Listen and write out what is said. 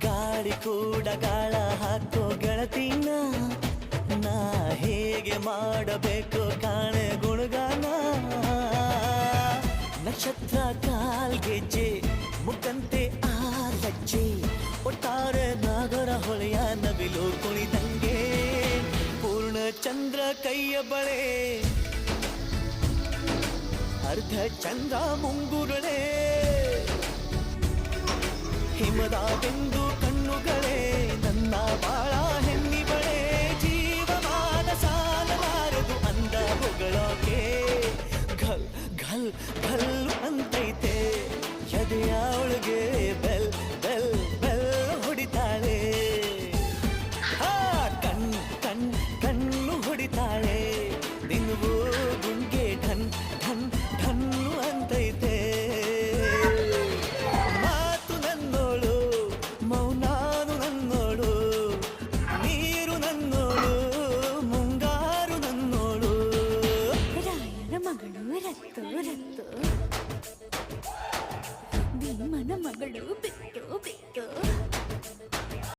ಗಾಳಿ ಕೂಡ ಗಾಳ ಹಾಕೋ ಗೆಳತಿನ ನಾ ಹೇಗೆ ಮಾಡಬೇಕು ಕಾಣೆ ಗುಣಗಾನ ನಕ್ಷತ್ರ ಕಾಲ್ಗೆಜ್ಜೆ ಮುಖಂತೆ ಆ ಲಜ್ಜೆ ಒಟ್ಟಾರೆ ನಾಗರ ಹೊಳೆಯ ನವಿಲು ಕುಣಿದಂಗೆ ಪೂರ್ಣ ಚಂದ್ರ ಕೈಯ ಬಳೆ ಅರ್ಧ ಚಂದ್ರ ಮುಂಗುರುಳೆ ಹಿಮದ ಬೆಂದು ಕಣ್ಣುಗಳೇ ನನ್ನ ಬಾಳ ಹೆಣ್ಣಿ ಬಳೆ ಜೀವಮಾನ ಸಾಲಲಾರದು ಅಂದ ಹೊಗಳೋಕೆ ಘಲ್ ಘಲ್ ಘಲ್ ಅಂತೈತೆ ಎದೆಯ ಒಳಗೆ ಬೆಲ್ ಬೆಲ್ ಬೆಲ್ ಹೊಡಿತಾಳೆ ಕಣ್ ಕಣ್ ಕಣ್ಣು ಹೊಡಿತಾಳೆ ದಿನವೂ ಗುಂಗೆ ಢನ್ ಢನ್ ಢನ್ನು ಅಂತೈತೆ ಮಾತು ನನ್ನೋಳು ಮೌನಾನು ನನ್ನೋಳು ನೀರು ನನ್ನೋಳು ಮುಂಗಾರು ನನ್ನೋಳು ರಾಯನ ಮಗಳು ರತ್ತು ರತ್ತು ಭೀಮನ ಮಗಳು ಬಿಟ್ಟು ಬಿಟ್ಟು